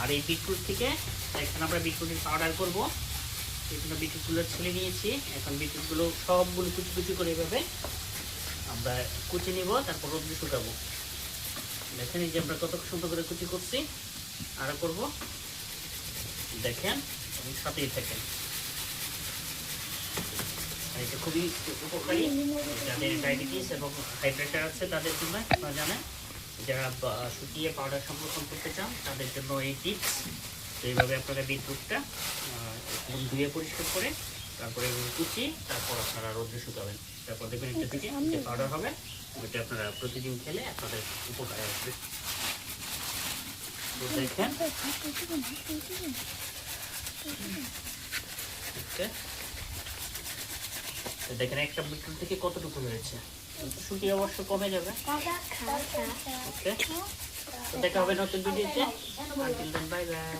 আর এই বিটরুট থেকে এখন আমরা বিটরুটের পাউডার করবো। বিভিন্ন বিটরুটগুলো ছেলে নিয়েছি, এখন বিটরুটগুলো সবগুলো কুচি কুচি করে এভাবে আমরা কুচি নিব, তারপর রোদ্রে শুকাবো। দেখেন এই যে আমরা কত সুন্দর করে কুচি করছি, আরও করবো, দেখেন সাথেই থাকেন। এটা খুবই উপকারী যাদের ডায়াবেটিস এবং হাই প্রেশার আছে তাদের জন্য। আপনারা জানেন, যারা শুকিয়ে পাউডার সংরক্ষণ করতে চান তাদের জন্য এই টিপস। তো এইভাবে আপনারা বিটরুটটা ধুয়ে পরিষ্কার করে তারপরে কুচি, তারপর আপনারা রোদ্রে শুকাবেন, তারপর দেখবেন একটা থেকে যে পাউডার হবে ওইটা আপনারা প্রতিদিন খেলে আপনাদের উপকারে আসবে। তো দেখেন দেখেন একটা বিটরুট থেকে কতটুকু হয়েছে, শুকিয়ে অবশ্য কমে যাবে। ওকে, দেখা হবে নতুন ভিডিওতে। Bye bye.